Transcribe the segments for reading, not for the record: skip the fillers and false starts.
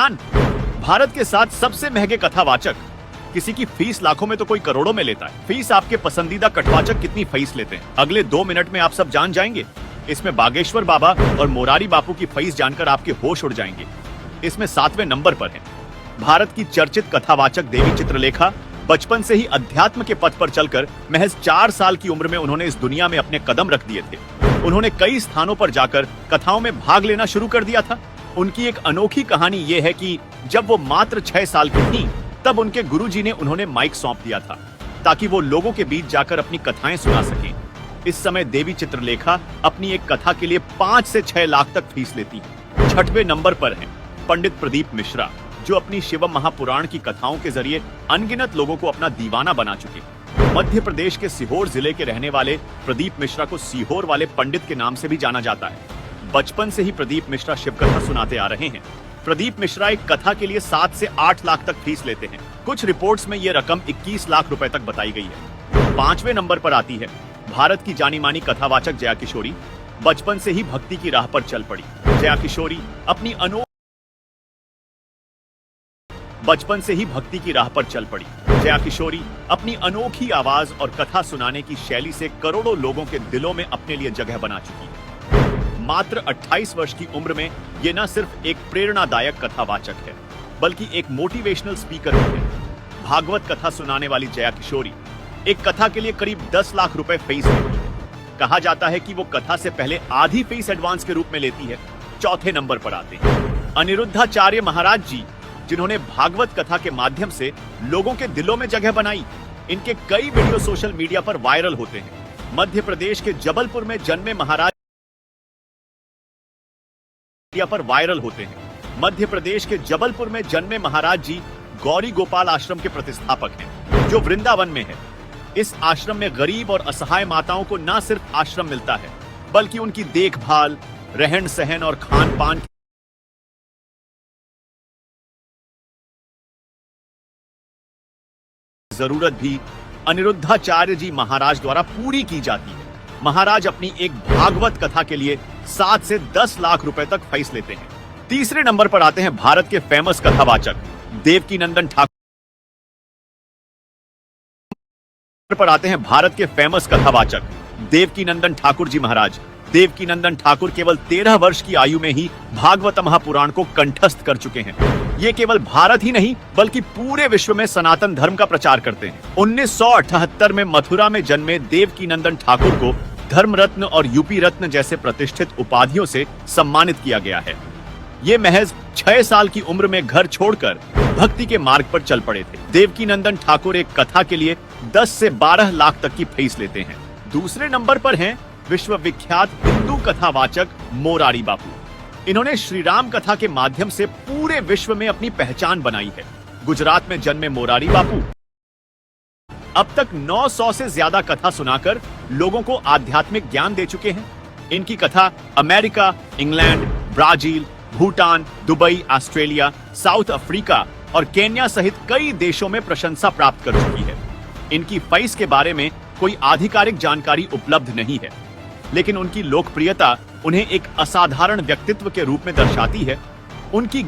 हैरान। भारत के 7 सबसे महंगे कथावाचक। किसी की फीस लाखों में तो कोई करोड़ों में लेता है। फीस आपके पसंदीदा कथावाचक कितनी फीस लेते हैं, अगले 2 मिनट में आप सब जान जाएंगे। इसमें बागेश्वर बाबा और मोरारी बापू की फीस जानकर आपके होश उड़ जाएंगे। इसमें 7वें नंबर पर है भारत की चर्चित कथावाचक देवी चित्रलेखा। बचपन से ही अध्यात्म के पथ पर चलकर महज 4 साल की उम्र में उन्होंने इस दुनिया में अपने कदम रख दिए थे। उन्होंने कई स्थानों पर जाकर कथाओं में भाग लेना शुरू कर दिया था। उनकी एक अनोखी कहानी यह है कि जब वो मात्र 6 साल की थी, तब उनके गुरुजी ने उन्होंने माइक सौंप दिया था ताकि वो लोगों के बीच जाकर अपनी कथाएं सुना सकें। इस समय देवी चित्रलेखा अपनी एक कथा के लिए 5 से 6 लाख तक फीस लेती है। 6वें नंबर पर हैं पंडित प्रदीप मिश्रा, जो अपनी शिवम महापुराण की कथाओं के जरिए अनगिनत लोगों को अपना दीवाना बना चुके। मध्य प्रदेश के सीहोर जिले के रहने वाले प्रदीप मिश्रा को सीहोर वाले पंडित के नाम से भी जाना जाता है। बचपन से ही प्रदीप मिश्रा शिव कथा सुनाते आ रहे हैं। प्रदीप मिश्रा एक कथा के लिए 7 से 8 लाख तक फीस लेते हैं। कुछ रिपोर्ट्स में यह रकम 21 लाख रुपए तक बताई गई है। 5वें नंबर पर आती है भारत की जानी मानी कथावाचक जया किशोरी। बचपन से ही भक्ति की राह पर चल पड़ी जया किशोरी अपनी अनोखी आवाज और कथा सुनाने की शैली से करोड़ों लोगों के दिलों में अपने लिए जगह बना चुकी है। मात्र 28 वर्ष की उम्र में ये न सिर्फ एक प्रेरणादायक कथावाचक है, बल्कि एक मोटिवेशनल स्पीकर भी है। भागवत कथा सुनाने वाली जया किशोरी एक कथा के लिए करीब 10 लाख रुपए फीस लेती है। कहा जाता है कि वो कथा से पहले आधी फीस एडवांस के रूप में लेती है। 4थे नंबर पर आते हैं अनिरुद्धाचार्य महाराज जी, जिन्होंने भागवत कथा के माध्यम से लोगों के दिलों में जगह बनाई। इनके कई वीडियो सोशल मीडिया पर वायरल होते हैं। मध्य प्रदेश के जबलपुर में जन्मे महाराज जी गौरी गोपाल आश्रम के प्रतिष्ठापक हैं, जो वृंदावन में है। इस आश्रम में गरीब और असहाय माताओं को न सिर्फ आश्रम मिलता है, बल्कि उनकी देखभाल, रहन सहन और खान पान की जरूरत भी अनिरुद्धाचार्य जी महाराज द्वारा पूरी की जाती है। महाराज अपनी एक भागवत कथा के लिए 7 से 10 लाख रुपए तक फीस लेते हैं। 3रे नंबर पर आते हैं भारत के फेमस कथावाचक देवकीनंदन ठाकुर जी महाराज। देवकीनंदन ठाकुर केवल 13 वर्ष की आयु में ही भागवत महापुराण को कंठस्थ कर चुके हैं। ये केवल भारत ही नहीं, बल्कि पूरे विश्व में सनातन धर्म का प्रचार करते हैं। 1978 में मथुरा में जन्मे देवकीनंदन ठाकुर को धर्म रत्न और यूपी रत्न जैसे प्रतिष्ठित उपाधियों से सम्मानित किया गया है। ये महज 6 साल की उम्र में घर छोड़कर भक्ति के मार्ग पर चल पड़े थे। देवकीनंदन ठाकुर एक कथा के लिए 10 से 12 लाख तक की फीस लेते हैं। दूसरे नंबर पर हैं विश्व विख्यात हिंदू कथावाचक मोरारी बापू। इन्होंने श्री राम कथा के माध्यम से पूरे विश्व में अपनी पहचान बनाई है। गुजरात में जन्मे मोरारी बापू अब तक 900 से ज्यादा कथा सुनाकर लोगों को आध्यात्मिक ज्ञान दे चुके हैं। इनकी कथा America, England, Brazil, Bhutan, Dubai, Australia, south Africa और केन्या सहित कई देशों में प्रशंसा प्राप्त कर चुकी है। इनकी फीस के बारे में कोई आधिकारिक जानकारी उपलब्ध नहीं है, लेकिन उनकी लोकप्रियता उन्हें एक असाधारण व्यक्तित्व के रूप में दर्शाती है। उनकी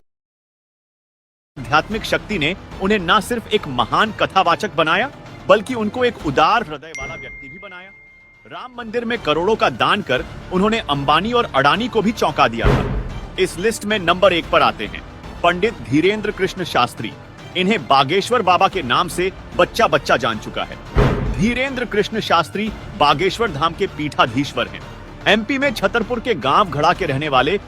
आध्यात्मिक शक्ति ने उन्हें न सिर्फ एक महान कथावाचक बनाया, बल्कि उनको एक उदार हृदय वाला व्यक्ति भी बनाया। राम मंदिर में करोड़ों का दान कर उन्होंने अंबानी और अडानी को भी चौंका दिया था। इस लिस्ट में नंबर 1 पर आते हैं पंडित धीरेन्द्र कृष्ण शास्त्री। इन्हें बागेश्वर बाबा के नाम से बच्चा बच्चा जान चुका है। धीरेन्द्र कृष्ण शास्त्री बागेश्वर धाम के पीठाधीश्वर हैं। एमपी में छतरपुर के गांव घड़ा के रहने वाले